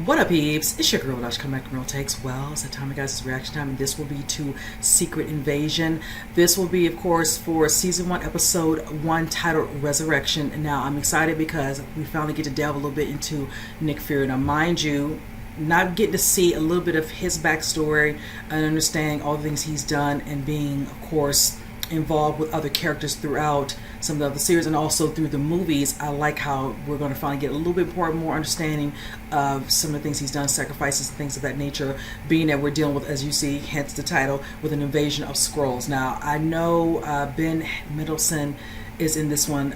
What up, peeps? It's your girl, Dash, coming back to Real Takes. Well, it's that time, guys. It's reaction time, and this will be to Secret Invasion. This will be, of course, for Season 1, Episode 1, titled Resurrection. And now, I'm excited because we finally get to delve a little bit into Nick Fury. Now, mind you, not getting to see a little bit of his backstory and understanding all the things he's done and being, of course, involved with other characters throughout some of the other series and also through the movies. I like how we're going to finally get a little bit more understanding of some of the things he's done, sacrifices and things of that nature, being that we're dealing with, as you see, hence the title, with an invasion of Skrulls. Now, I know Ben Mendelsohn is in this one,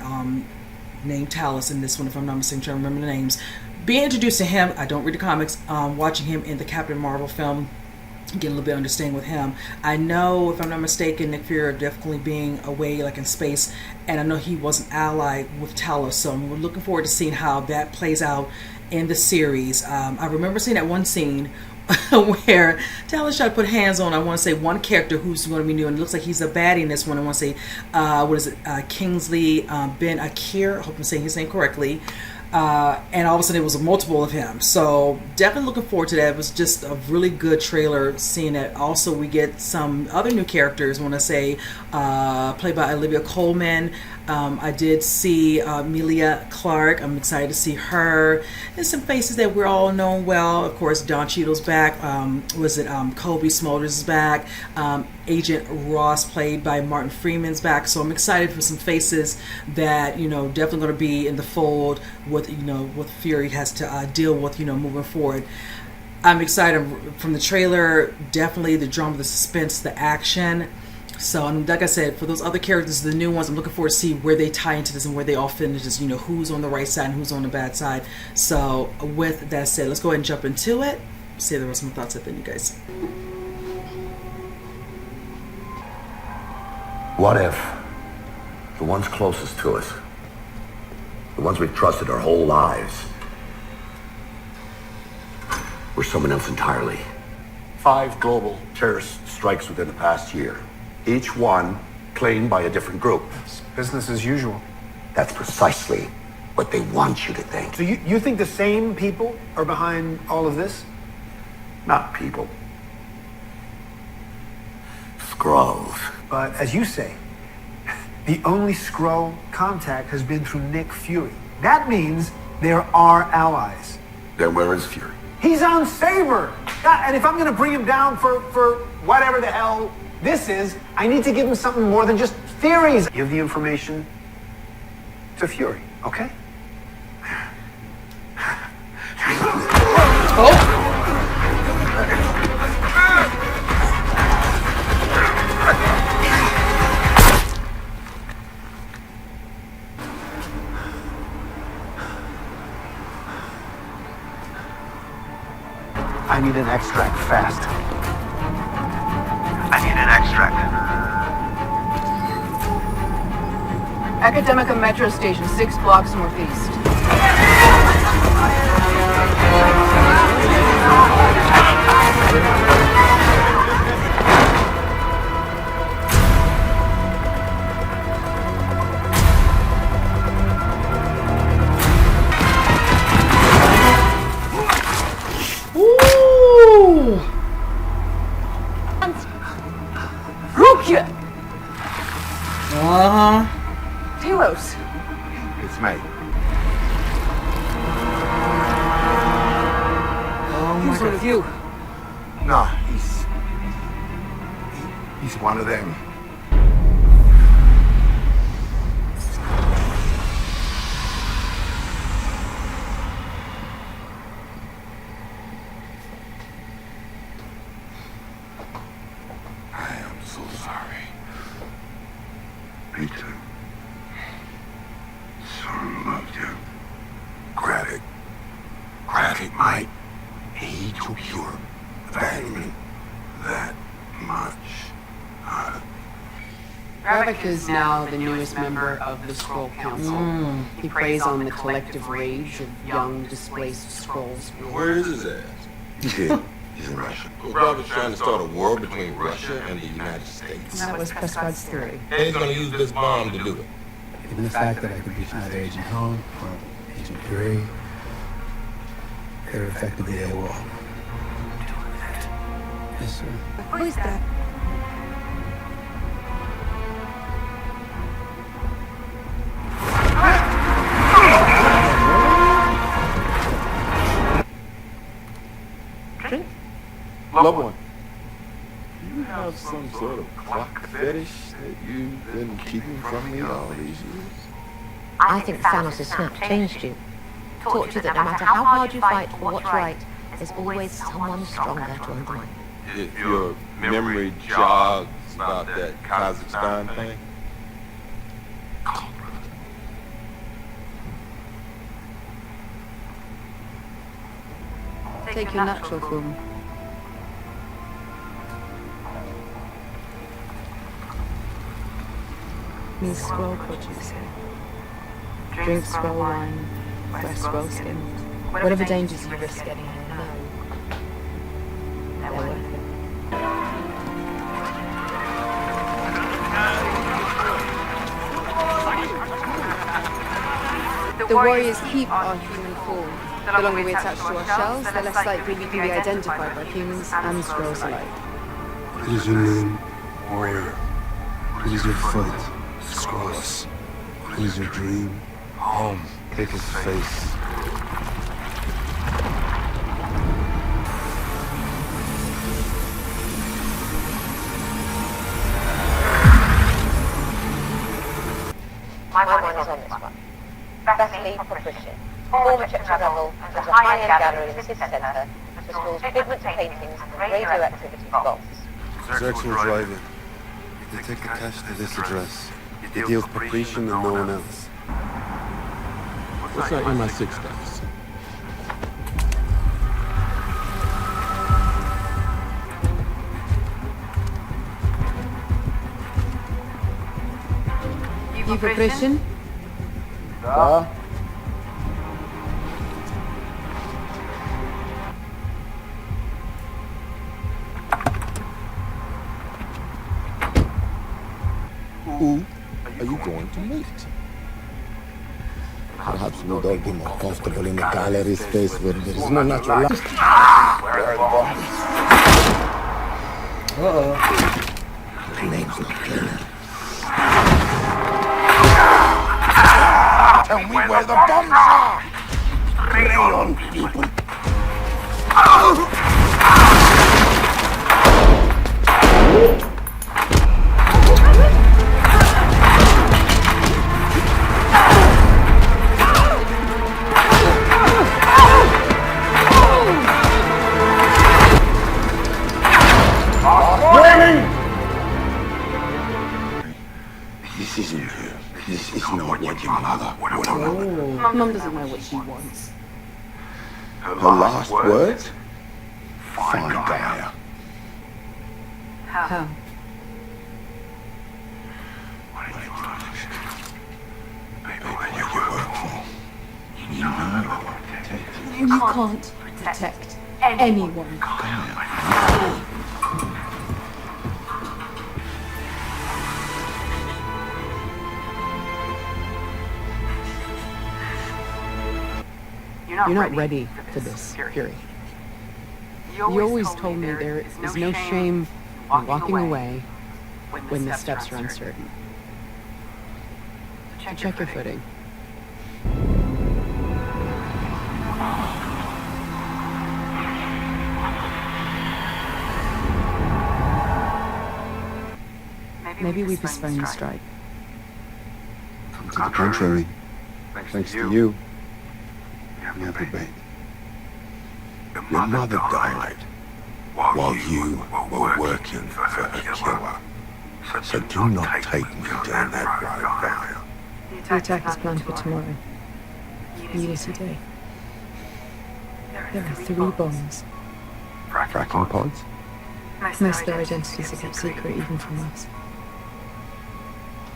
named Talos in this one, if I'm not mistaken, trying to remember the names. Being introduced to him, I don't read the comics, watching him in the Captain Marvel film, get a little bit of understanding with him. I know, if I'm not mistaken, Nick Fury definitely being away like in space, and I know he was an ally with Talos, so we're looking forward to seeing how that plays out in the series. I remember seeing that one scene where Talos tried to put hands on, I want to say, one character who's going to be new, and it looks like he's a baddie in this one. I want to say, what is it, Kingsley Ben Akir, I hope I'm saying his name correctly. And all of a sudden it was a multiple of him, so definitely looking forward to that. It was just a really good trailer, seeing that. Also, we get some other new characters, I want to say, played by Olivia Colman. I did see Emilia Clarke. I'm excited to see her, and some faces that we're all known well. Of course, Don Cheadle's back. Kobe Smulders is back. Agent Ross, played by Martin Freeman's back. So I'm excited for some faces that, definitely going to be in the fold with, what Fury has to deal with, moving forward. I'm excited from the trailer. Definitely the drama, the suspense, the action. So, like I said, for those other characters, the new ones, I'm looking forward to see where they tie into this and where they all fit into this, who's on the right side and who's on the bad side. So, with that said, let's go ahead and jump into it. See the rest of my thoughts at the end, you guys. What if the ones closest to us, the ones we've trusted our whole lives, were someone else entirely? 5 global terrorist strikes within the past year. Each one claimed by a different group. It's business as usual. That's precisely what they want you to think. So you think the same people are behind all of this? Not people. Skrulls. But as you say, the only Skrull contact has been through Nick Fury. That means there are allies. Then where is Fury? He's on Saber. God, and if I'm going to bring him down for whatever the hell this is, I need to give him something more than just theories. Give the information to Fury, okay? Oh! I need an extract fast. I need an extract. Academica Metro Station, 6 blocks northeast. Ooh! Rukia! Uh-huh. Talos. It's me. Oh my Who's one God. of you? No, he's one of them. I am so sorry. Me too. Son loved you. Gravik might. He took your abandonment that much. Gravik is now the newest member of the Skrull Council. He preys on the collective rage of young, displaced Skrulls. Where is his ass? He's in Russia. Robert's trying to start a war between Russia and the United States. That was Prescott's theory. And he's gonna use this bomb to do it. Even the fact that I could be either Agent Home or Agent Fury, They're effectively AWOL. Yes, sir. Who is that? Loved one. Do you have some sort of clock fetish that you've been keeping from me all these years? I think Thanos' snap changed you. Taught you that no matter how hard you fight for what's right, there's always someone stronger to undermine. If your memory jogs about that Kazakhstan thing, Take your natural form. Me scroll producer. Drink scroll wine, wear scroll skin. Whatever dangers you risk getting in, no. They're worth it. The warriors keep our human form. The longer we attach to our shells, the less likely we can be identified by humans and scrolls alike. What is your name, warrior? What is your fight? Scrolls. What is your dream? home. Take his face. My mind is on this one. Bethany Patricia, former Churchill Level, was a high-end gallery in the city centre, which schools pigment paintings and radioactivity vaults. Zerx will drive it. You take the cash to this address. You deal with Patrician and no one else. What's that MI6 stuff? You for Christian? Да. Who are you going to meet? Perhaps we'll all be more comfortable in the gallery space where there is no natural light. Where are the bodies? My name's not Killer. Tell me where the bombs are! Prey on people. This isn't you. This is not what your mother would have wanted. Mum doesn't know what she wants. Her last words? Find Gaia. How? Where you work for. You know. You can't protect anyone. You're not ready for this, Fury. You always told me there is no shame in walking away when the steps are uncertain. So check your footing. Maybe we postpone the strike. To the contrary, thanks to you, we have the bait. Your mother died while you were working for her killer. So do not take me down that road, Gaia. The attack is planned for tomorrow. Unity Day. There are 3 bombs. Fracking pods? Most of their identities are kept secret even from us.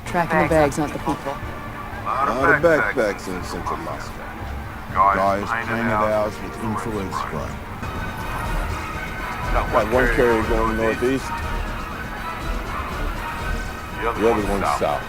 Tracking the bags, not the people. Not a backpacks in central Moscow. Guys painted out with infrared spray. Got one carrier going northeast, the other one south.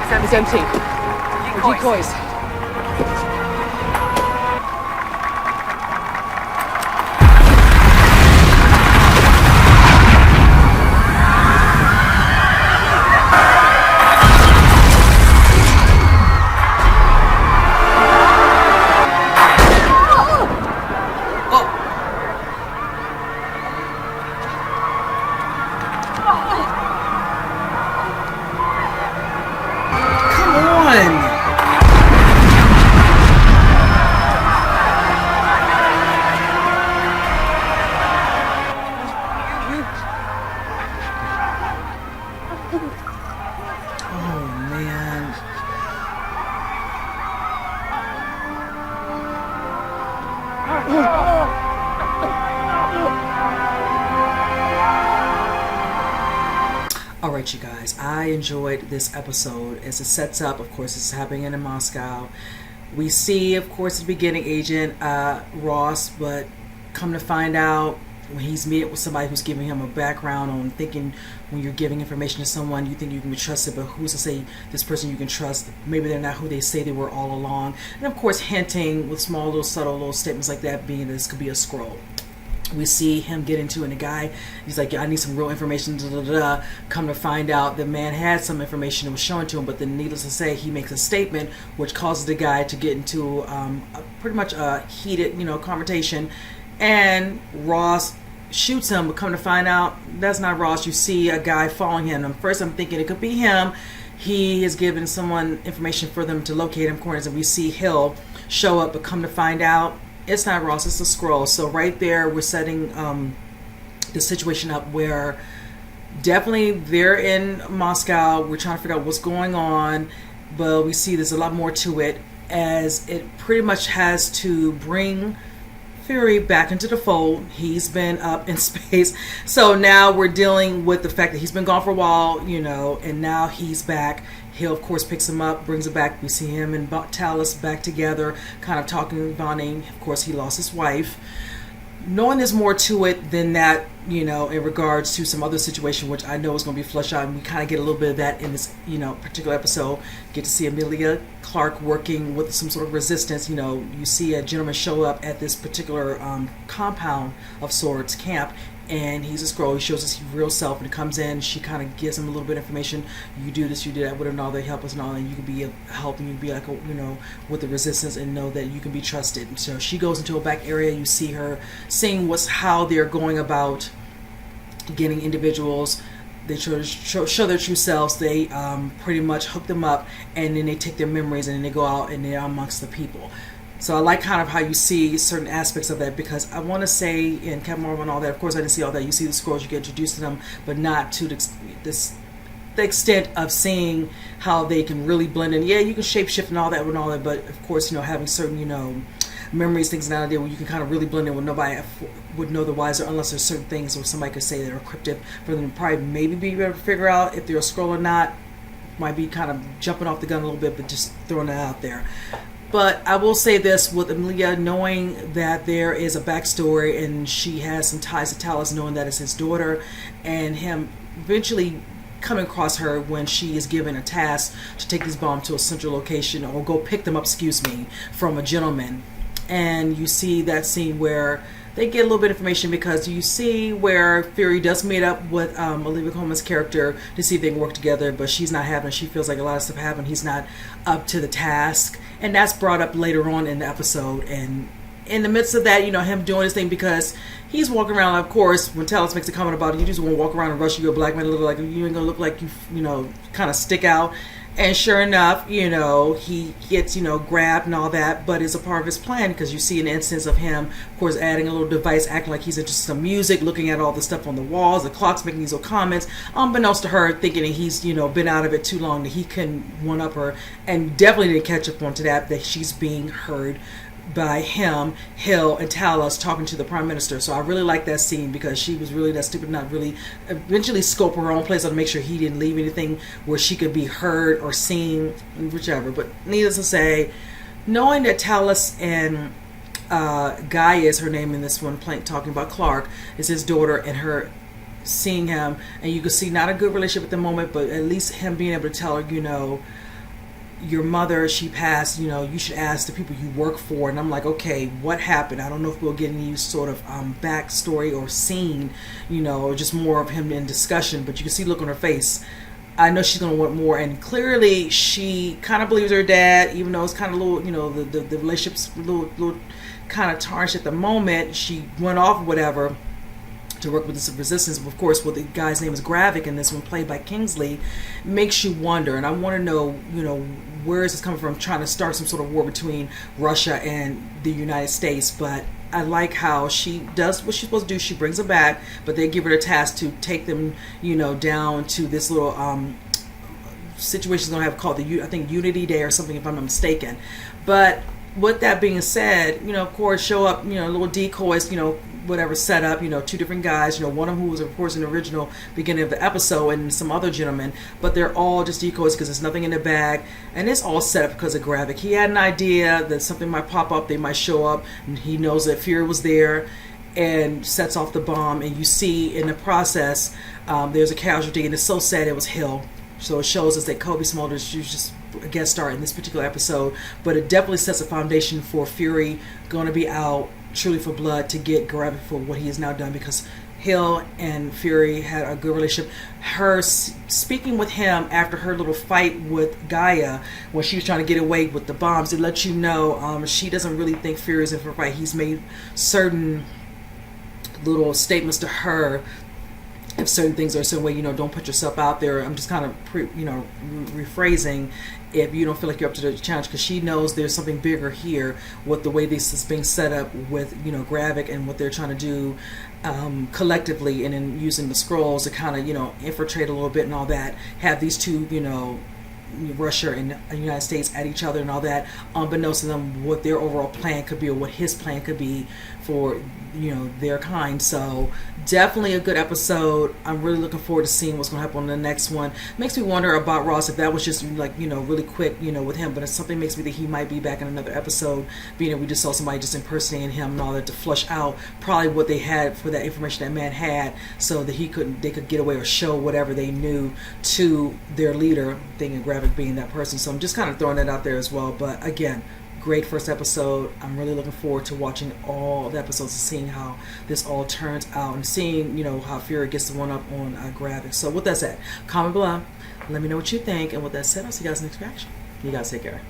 It's empty. Decoys. Alright, you guys, I enjoyed this episode as it sets up. Of course, it's happening in Moscow. We see, of course, at the beginning, Agent Ross, but come to find out when he's meeting with somebody who's giving him a background on thinking when you're giving information to someone, you think you can be trusted, but who's to say this person you can trust? Maybe they're not who they say they were all along. And of course, hinting with small, little, subtle little statements like that, being this could be a scroll. We see him get into it, and the guy, he's like, I need some real information, da, da, da. Come to find out, the man had some information that was shown to him, but then needless to say, he makes a statement which causes the guy to get into pretty much a heated, confrontation, and Ross shoots him, but come to find out, that's not Ross. You see a guy following him, and first I'm thinking it could be him. He has given someone information for them to locate him, corners, and we see Hill show up, but come to find out, it's not Ross, it's a scroll. So right there, we're setting the situation up where definitely they're in Moscow. We're trying to figure out what's going on, but we see there's a lot more to it, as it pretty much has to bring Fury back into the fold. He's been up in space, so now we're dealing with the fact that he's been gone for a while, and now he's back. Hill, of course, picks him up, brings him back. We see him and Talos back together, kind of talking, bonding. Of course, he lost his wife. Knowing there's more to it than that, in regards to some other situation, which I know is going to be fleshed out, and we kind of get a little bit of that in this, particular episode. Get to see Emilia Clarke working with some sort of resistance. You see a gentleman show up at this particular compound of sorts, camp, and he's a scroll. He shows his real self, and it comes in. She kind of gives him a little bit of information. You do this, you do that, whatever, and all. They help us and all, and you can be a help, and you can be like, with the resistance, and know that you can be trusted. And so she goes into a back area. You see her seeing how they're going about getting individuals. They show their true selves. They pretty much hook them up, and then they take their memories, and then they go out and they're amongst the people. So I like kind of how you see certain aspects of that, because I want to say in Captain Marvel and all that, of course I didn't see all that. You see the scrolls, you get introduced to them, but not to the extent of seeing how they can really blend in. Yeah, you can shapeshift and all that, but of course, having certain, memories, things and idea where you can kind of really blend in, where nobody would know the wiser, unless there's certain things or somebody could say that are cryptic for them to probably maybe be able to figure out if they're a scroll or not. Might be kind of jumping off the gun a little bit, but just throwing that out there. But I will say this, with Emilia, knowing that there is a backstory and she has some ties to Talos, knowing that it's his daughter, and him eventually coming across her when she is given a task to take these bombs to a central location, or go pick them up, from a gentleman. And you see that scene where they get a little bit of information, because you see where Fury does meet up with Olivia Colman's character to see if they can work together, but she's not having it. She feels like a lot of stuff happened. He's not up to the task. And that's brought up later on in the episode. And in the midst of that, him doing his thing, because he's walking around, of course, when Talos makes a comment about it, you just want to walk around and rush, you're a black man, look like you ain't gonna look like you kind of stick out. And sure enough, he gets, grabbed and all that, but it's a part of his plan, because you see an instance of him, of course, adding a little device, acting like he's interested in music, looking at all the stuff on the walls, the clocks, making these little comments, unbeknownst to her, thinking that he's, been out of it too long, that he can one-up her, and definitely didn't catch up onto that she's being heard by him, Hill, and Talos talking to the Prime Minister. So I really like that scene, because she was really that stupid, not really eventually scope her own place to make sure he didn't leave anything where she could be heard or seen, whichever. But needless to say, knowing that Talos and Guy is her name in this one, talking about Clark, is his daughter, and her seeing him, and you can see not a good relationship at the moment, but at least him being able to tell her, your mother, she passed, you should ask the people you work for. And I'm like, okay, what happened? I don't know if we'll get any sort of backstory or scene, or just more of him in discussion, but you can see the look on her face. I know she's going to want more, and clearly she kind of believes her dad, even though it's kind of a little, the relationship's a little kind of tarnished at the moment. She went off or whatever to work with this resistance. Of course, the guy's name is Gravik, and this one played by Kingsley, makes you wonder. And I want to know, where is this coming from? Trying to start some sort of war between Russia and the United States. But I like how she does what she's supposed to do. She brings them back, but they give her the task to take them, down to this little situation she's gonna have called I think Unity Day or something, if I'm not mistaken. But with that being said, of course, show up, little decoys, whatever set up, two different guys, one of who was, of course, in the original beginning of the episode, and some other gentlemen, but they're all just decoys because there's nothing in the bag, and it's all set up because of Gravik. He had an idea that something might pop up, they might show up, and he knows that Fury was there, and sets off the bomb, and you see in the process, there's a casualty, and it's so sad it was Hill. So it shows us that Kobe Smulders, she's just a guest star in this particular episode, but it definitely sets a foundation for Fury going to be out truly for blood to get Gravik for what he has now done, because Hill and Fury had a good relationship. Her speaking with him after her little fight with Gaia when she was trying to get away with the bombs, it lets you know she doesn't really think Fury is in for a fight. He's made certain little statements to her, if certain things are a certain way, don't put yourself out there. I'm just kind of rephrasing, if you don't feel like you're up to the challenge, because she knows there's something bigger here with the way this is being set up with Gravik and what they're trying to do collectively, and then using the scrolls to kind of infiltrate a little bit and all that, have these two Russia and the United States at each other and all that, unbeknownst to them what their overall plan could be, or what his plan could be for their kind. So definitely a good episode. I'm really looking forward to seeing what's going to happen on the next one. Makes me wonder about Ross, if that was just like really quick with him, but if something makes me think he might be back in another episode, being that we just saw somebody just impersonating him and all that, to flush out probably what they had for that information that man had, so that they could get away or show whatever they knew to their leader, thinking Gravik being that person. So I'm just kind of throwing that out there as well. But again, great first episode. I'm really looking forward to watching all the episodes and seeing how this all turns out, and seeing how Fury gets the one up on Gravik. So with that said, comment below, let me know what you think, and with that said, I'll see you guys in the next reaction. You guys take care.